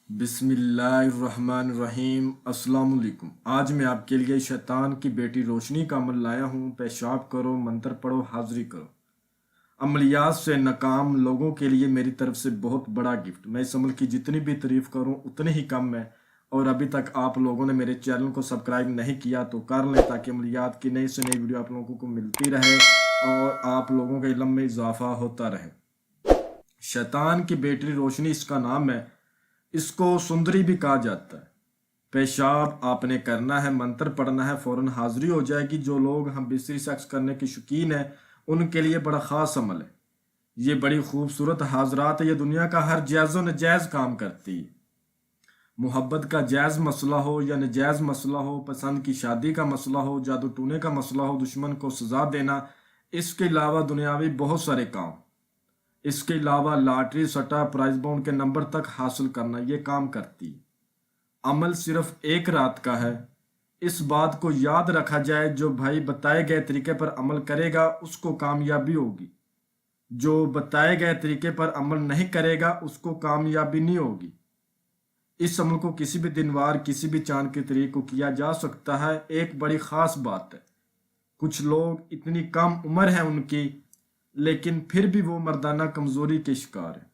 بسم اللہ الرحمن الرحیم۔ السلام علیکم۔ آج میں آپ کے لیے شیطان کی بیٹی روشنی کا عمل لایا ہوں۔ پیشاب کرو، منتر پڑھو، حاضری کرو۔ عملیات سے ناکام لوگوں کے لیے میری طرف سے بہت بڑا گفٹ۔ میں اس عمل کی جتنی بھی تعریف کروں اتنی ہی کم ہے، اور ابھی تک آپ لوگوں نے میرے چینل کو سبسکرائب نہیں کیا تو کر لیں، تاکہ عملیات کی نئی سے نئی ویڈیو آپ لوگوں کو ملتی رہے اور آپ لوگوں کے علم میں اضافہ ہوتا رہے۔ شیطان کی بیٹی روشنی اس کا نام ہے۔ اس کو سندری بھی کہا جاتا ہے۔ پیشاب آپ نے کرنا ہے، منتر پڑھنا ہے، فوراً حاضری ہو جائے گی۔ جو لوگ ہم بستری سیکس کرنے کے شوقین ہیں ان کے لیے بڑا خاص عمل ہے۔ یہ بڑی خوبصورت حاضرات ہے۔ یہ دنیا کا ہر جائز و نجائز کام کرتی ہے۔ محبت کا جائز مسئلہ ہو یا نجائز مسئلہ ہو، پسند کی شادی کا مسئلہ ہو، جادو ٹونے کا مسئلہ ہو، دشمن کو سزا دینا، اس کے علاوہ دنیاوی بہت سارے کام، اس کے علاوہ لاٹری سٹا پرائز بونڈ کے نمبر تک حاصل کرنا، یہ کام کرتی ہے۔ عمل صرف ایک رات کا ہے۔ اس بات کو یاد رکھا جائے، جو بھائی بتائے گئے طریقے پر عمل کرے گا اس کو کامیابی ہوگی، جو بتائے گئے طریقے پر عمل نہیں کرے گا اس کو کامیابی نہیں ہوگی۔ اس عمل کو کسی بھی دن وار کسی بھی چاند کے طریقے کو کیا جا سکتا ہے۔ ایک بڑی خاص بات ہے، کچھ لوگ اتنی کم عمر ہے ان کی، لیکن پھر بھی وہ مردانہ کمزوری کے شکار ہے۔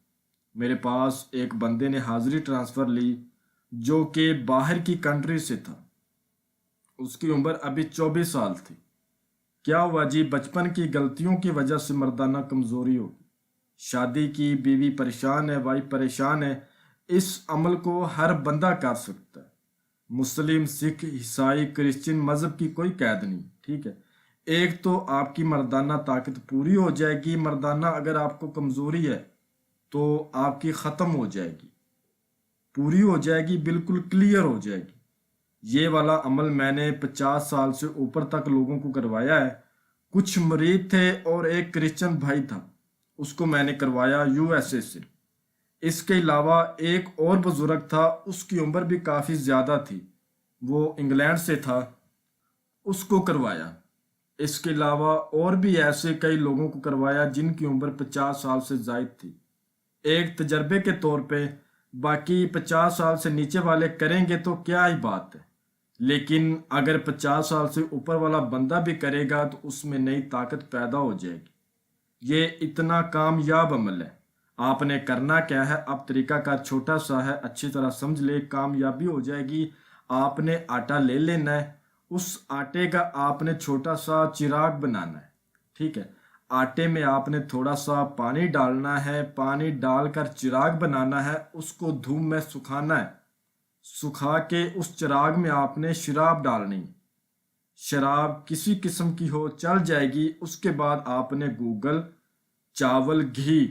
میرے پاس ایک بندے نے حاضری ٹرانسفر لی جو کہ باہر کی کنٹری سے تھا۔ اس کی عمر ابھی 24 سال تھی۔ کیا ہوا جی؟ بچپن کی غلطیوں کی وجہ سے مردانہ کمزوری ہوگی۔ شادی کی، بیوی پریشان ہے، وائف پریشان ہے۔ اس عمل کو ہر بندہ کر سکتا ہے۔ مسلم، سکھ، عیسائی، کرسچن مذہب کی کوئی قید نہیں، ٹھیک ہے۔ ایک تو آپ کی مردانہ طاقت پوری ہو جائے گی۔ مردانہ اگر آپ کو کمزوری ہے تو آپ کی ختم ہو جائے گی، پوری ہو جائے گی، بالکل کلیئر ہو جائے گی۔ یہ والا عمل میں نے 50 سال سے اوپر تک لوگوں کو کروایا ہے۔ کچھ مرید تھے اور ایک کرسچن بھائی تھا، اس کو میں نے کروایا USA سے۔ اس کے علاوہ ایک اور بزرگ تھا، اس کی عمر بھی کافی زیادہ تھی، وہ انگلینڈ سے تھا، اس کو کروایا۔ اس کے علاوہ اور بھی ایسے کئی لوگوں کو کروایا جن کی عمر 50 سال سے زائد تھی۔ ایک تجربے کے طور پہ، باقی 50 سال سے نیچے والے کریں گے تو کیا ہی بات ہے، لیکن اگر 50 سال سے اوپر والا بندہ بھی کرے گا تو اس میں نئی طاقت پیدا ہو جائے گی۔ یہ اتنا کامیاب عمل ہے۔ آپ نے کرنا کیا ہے؟ اب طریقہ کار چھوٹا سا ہے، اچھی طرح سمجھ لے، کامیابی ہو جائے گی۔ آپ نے آٹا لے لینا ہے، اس آٹے کا آپ نے چھوٹا سا چراغ بنانا ہے، ٹھیک ہے۔ آٹے میں آپ نے تھوڑا سا پانی ڈالنا ہے، پانی ڈال کر چراغ بنانا ہے، اس کو دھوپ میں سکھانا ہے۔ سکھا کے اس چراغ میں آپ نے شراب ڈالنی، شراب کسی قسم کی ہو چل جائے گی۔ اس کے بعد آپ نے گوگل، چاول، گھی،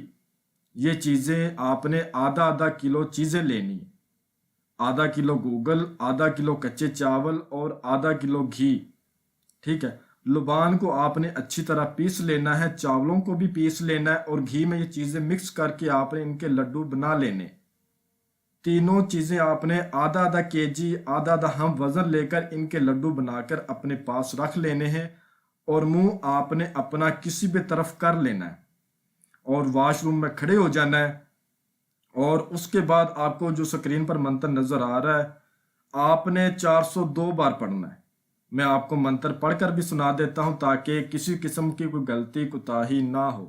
یہ چیزیں آپ نے آدھا کلو چیزیں لینی ہیں۔ آدھا کلو گوگل، آدھا کلو کچے چاول اور آدھا کلو گھی، ٹھیک ہے۔ لبان کو آپ نے اچھی طرح پیس لینا ہے، چاولوں کو بھی پیس لینا ہے، اور گھی میں یہ چیزیں مکس کر کے آپ نے ان کے لڈو بنا لینے۔ تینوں چیزیں آپ نے آدھا KG، آدھا ہم وزن لے کر ان کے لڈو بنا کر اپنے پاس رکھ لینے ہیں، اور منہ آپ نے اپنا کسی بھی طرف کر لینا ہے، اور واش روم میں کھڑے ہو جانا ہے۔ اور اس کے بعد آپ کو جو سکرین پر منتر نظر آ رہا ہے، آپ نے 402 بار پڑھنا ہے۔ میں آپ کو منتر پڑھ کر بھی سنا دیتا ہوں تاکہ کسی قسم کی کوئی غلطی کوتاہی نہ ہو۔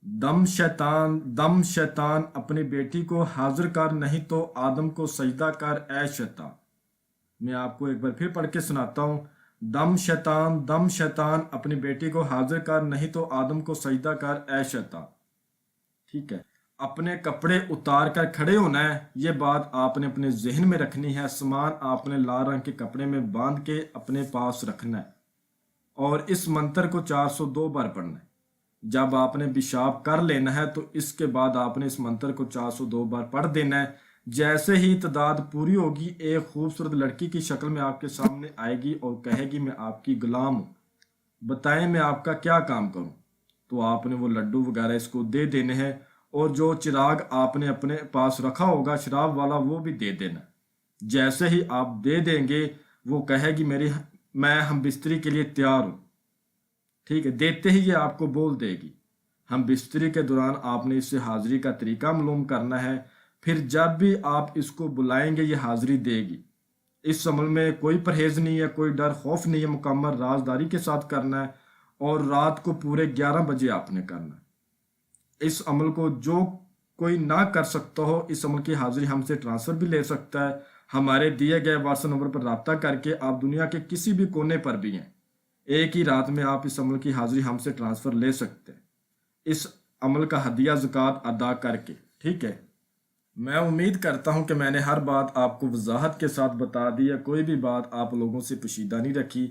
دم شیطان اپنی بیٹی کو حاضر کر، نہیں تو آدم کو سجدہ کر اے شیطان۔ میں آپ کو ایک بار پھر پڑھ کے سناتا ہوں۔ دم شیطان اپنی بیٹی کو حاضر کر، نہیں تو آدم کو سجدہ کر اے شیطان، ٹھیک ہے۔ اپنے کپڑے اتار کر کھڑے ہونا ہے، یہ بات آپ نے اپنے ذہن میں رکھنی ہے۔ سامان آپ نے لال رنگ کے کپڑے میں باندھ کے اپنے پاس رکھنا ہے، اور اس منتر کو 402 بار پڑھنا ہے۔ جب آپ نے پیشاب کر لینا ہے تو اس کے بعد آپ نے اس منتر کو 402 بار پڑھ دینا ہے۔ جیسے ہی تعداد پوری ہوگی، ایک خوبصورت لڑکی کی شکل میں آپ کے سامنے آئے گی اور کہے گی میں آپ کی غلام ہوں، بتائیں میں آپ کا کیا کام کروں۔ تو آپ نے وہ لڈو وغیرہ اس کو دے دینے ہیں، اور جو چراغ آپ نے اپنے پاس رکھا ہوگا شراب والا وہ بھی دے دینا۔ جیسے ہی آپ دے دیں گے، وہ کہے گی میں ہم بستری کے لیے تیار ہوں، ٹھیک ہے۔ دیتے ہی یہ آپ کو بول دے گی۔ ہم بستری کے دوران آپ نے اس سے حاضری کا طریقہ معلوم کرنا ہے۔ پھر جب بھی آپ اس کو بلائیں گے یہ حاضری دے گی۔ اس عمل میں کوئی پرہیز نہیں ہے، کوئی ڈر خوف نہیں ہے، مکمل رازداری کے ساتھ کرنا ہے، اور رات کو پورے 11 بجے آپ نے کرنا ہے۔ اس عمل کو جو کوئی نہ کر سکتا ہو، اس عمل کی حاضری ہم سے ٹرانسفر بھی لے سکتا ہے۔ ہمارے دیے گئے واٹس ایپ نمبر پر رابطہ کر کے آپ دنیا کے کسی بھی کونے پر بھی ہیں، ایک ہی رات میں آپ اس عمل کی حاضری ہم سے ٹرانسفر لے سکتے ہیں، اس عمل کا ہدیہ زکوٰۃ ادا کر کے، ٹھیک ہے۔ میں امید کرتا ہوں کہ میں نے ہر بات آپ کو وضاحت کے ساتھ بتا دی ہے، کوئی بھی بات آپ لوگوں سے پوشیدہ نہیں رکھی۔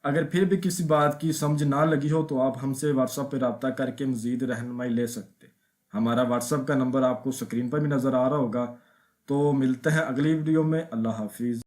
اگر پھر بھی کسی بات کی سمجھ نہ لگی ہو تو آپ ہم سے واٹس ایپ پہ رابطہ کر کے مزید رہنمائی لے سکتے۔ ہمارا واٹس ایپ کا نمبر آپ کو سکرین پر بھی نظر آ رہا ہوگا۔ تو ملتے ہیں اگلی ویڈیو میں۔ اللہ حافظ۔